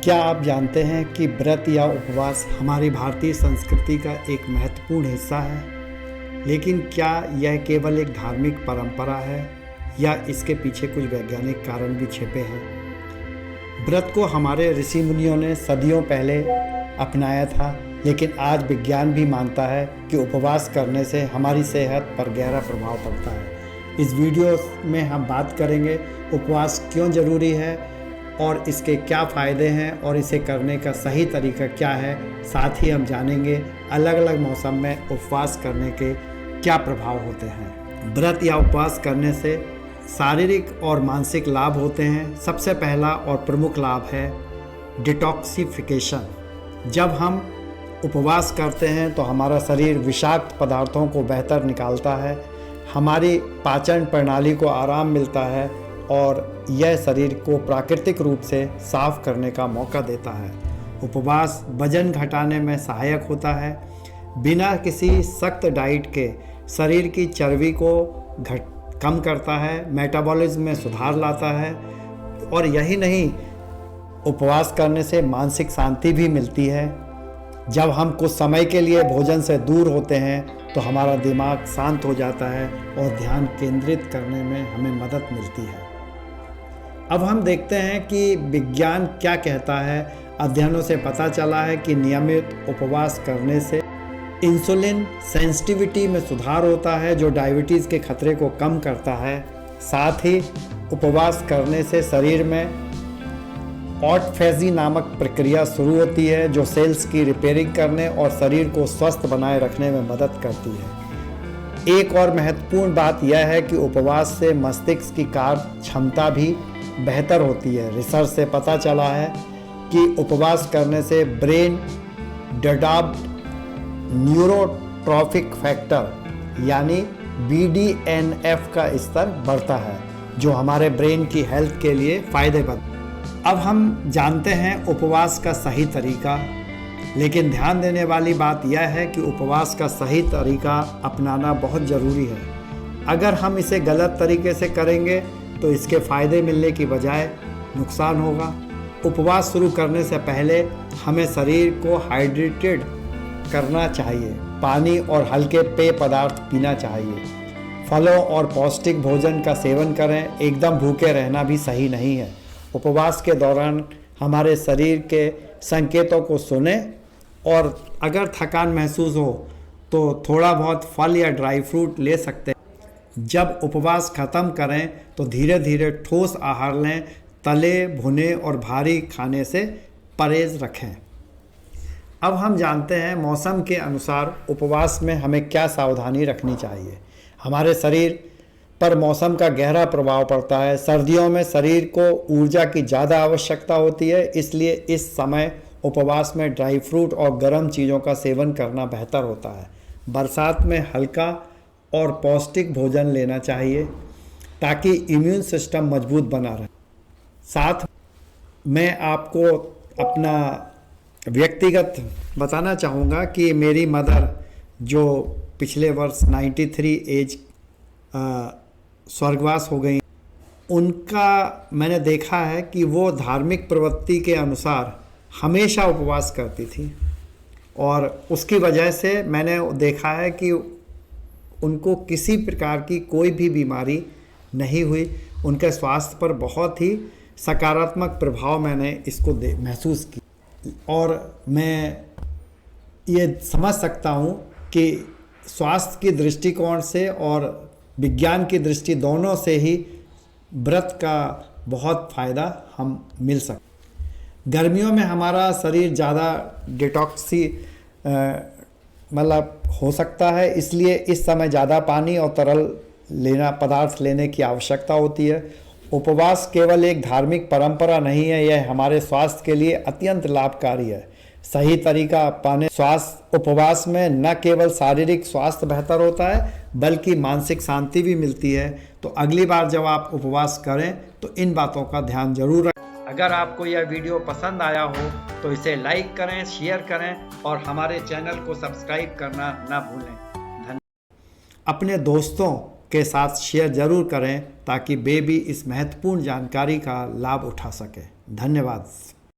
क्या आप जानते हैं कि व्रत या उपवास हमारी भारतीय संस्कृति का एक महत्वपूर्ण हिस्सा है? लेकिन क्या यह केवल एक धार्मिक परंपरा है या इसके पीछे कुछ वैज्ञानिक कारण भी छिपे हैं? व्रत को हमारे ऋषि मुनियों ने सदियों पहले अपनाया था, लेकिन आज विज्ञान भी मानता है कि उपवास करने से हमारी सेहत पर गहरा प्रभाव पड़ता है। इस वीडियो में हम बात करेंगे उपवास क्यों ज़रूरी है और इसके क्या फ़ायदे हैं और इसे करने का सही तरीका क्या है। साथ ही हम जानेंगे अलग अलग मौसम में उपवास करने के क्या प्रभाव होते हैं। व्रत या उपवास करने से शारीरिक और मानसिक लाभ होते हैं। सबसे पहला और प्रमुख लाभ है डिटॉक्सिफिकेशन। जब हम उपवास करते हैं तो हमारा शरीर विषाक्त पदार्थों को बेहतर निकालता है, हमारी पाचन प्रणाली को आराम मिलता है और यह शरीर को प्राकृतिक रूप से साफ करने का मौका देता है। उपवास वजन घटाने में सहायक होता है। बिना किसी सख्त डाइट के शरीर की चर्बी को कम करता है, मेटाबॉलिज्म में सुधार लाता है। और यही नहीं, उपवास करने से मानसिक शांति भी मिलती है। जब हम कुछ समय के लिए भोजन से दूर होते हैं तो हमारा दिमाग शांत हो जाता है और ध्यान केंद्रित करने में हमें मदद मिलती है। अब हम देखते हैं कि विज्ञान क्या कहता है। अध्ययनों से पता चला है कि नियमित उपवास करने से इंसुलिन सेंसिटिविटी में सुधार होता है, जो डायबिटीज़ के खतरे को कम करता है। साथ ही उपवास करने से शरीर में ऑटफेजी नामक प्रक्रिया शुरू होती है, जो सेल्स की रिपेयरिंग करने और शरीर को स्वस्थ बनाए रखने में मदद करती है। एक और महत्वपूर्ण बात यह है कि उपवास से मस्तिष्क की कार्य क्षमता भी बेहतर होती है। रिसर्च से पता चला है कि उपवास करने से ब्रेन डेवलप्ड न्यूरोट्रॉफिक फैक्टर यानी BDNF का स्तर बढ़ता है, जो हमारे ब्रेन की हेल्थ के लिए फ़ायदेमंद। अब हम जानते हैं उपवास का सही तरीका, लेकिन ध्यान देने वाली बात यह है कि उपवास का सही तरीका अपनाना बहुत ज़रूरी है। अगर हम इसे गलत तरीके से करेंगे तो इसके फ़ायदे मिलने की बजाय नुकसान होगा। उपवास शुरू करने से पहले हमें शरीर को हाइड्रेटेड करना चाहिए। पानी और हल्के पेय पदार्थ पीना चाहिए। फलों और पौष्टिक भोजन का सेवन करें। एकदम भूखे रहना भी सही नहीं है। उपवास के दौरान हमारे शरीर के संकेतों को सुने और अगर थकान महसूस हो तो थोड़ा बहुत फल या ड्राई फ्रूट ले सकते हैं। जब उपवास ख़त्म करें तो धीरे धीरे ठोस आहार लें। तले भुने और भारी खाने से परहेज रखें। अब हम जानते हैं मौसम के अनुसार उपवास में हमें क्या सावधानी रखनी चाहिए। हमारे शरीर पर मौसम का गहरा प्रभाव पड़ता है। सर्दियों में शरीर को ऊर्जा की ज़्यादा आवश्यकता होती है, इसलिए इस समय उपवास में ड्राई फ्रूट और गर्म चीज़ों का सेवन करना बेहतर होता है। बरसात में हल्का और पौष्टिक भोजन लेना चाहिए ताकि इम्यून सिस्टम मजबूत बना रहे। साथ मैं आपको अपना व्यक्तिगत बताना चाहूँगा कि मेरी मदर, जो पिछले वर्ष 93 एज स्वर्गवास हो गई, उनका मैंने देखा है कि वो धार्मिक प्रवृत्ति के अनुसार हमेशा उपवास करती थी और उसकी वजह से मैंने देखा है कि उनको किसी प्रकार की कोई भी बीमारी नहीं हुई। उनके स्वास्थ्य पर बहुत ही सकारात्मक प्रभाव मैंने इसको महसूस की और मैं ये समझ सकता हूँ कि स्वास्थ्य की दृष्टिकोण से और विज्ञान की दृष्टि दोनों से ही व्रत का बहुत फ़ायदा हम मिल सकता। गर्मियों में हमारा शरीर ज़्यादा डिटॉक्सी मतलब हो सकता है, इसलिए इस समय ज़्यादा पानी और तरल पदार्थ लेने की आवश्यकता होती है। उपवास केवल एक धार्मिक परंपरा नहीं है, यह हमारे स्वास्थ्य के लिए अत्यंत लाभकारी है। सही तरीका पाने उपवास में न केवल शारीरिक स्वास्थ्य बेहतर होता है बल्कि मानसिक शांति भी मिलती है। तो अगली बार जब आप उपवास करें तो इन बातों का ध्यान जरूर रखें। अगर आपको यह वीडियो पसंद आया हो तो इसे लाइक करें, शेयर करें और हमारे चैनल को सब्सक्राइब करना ना भूलें। धन्यवाद। अपने दोस्तों के साथ शेयर जरूर करें ताकि वे भी इस महत्वपूर्ण जानकारी का लाभ उठा सकें। धन्यवाद।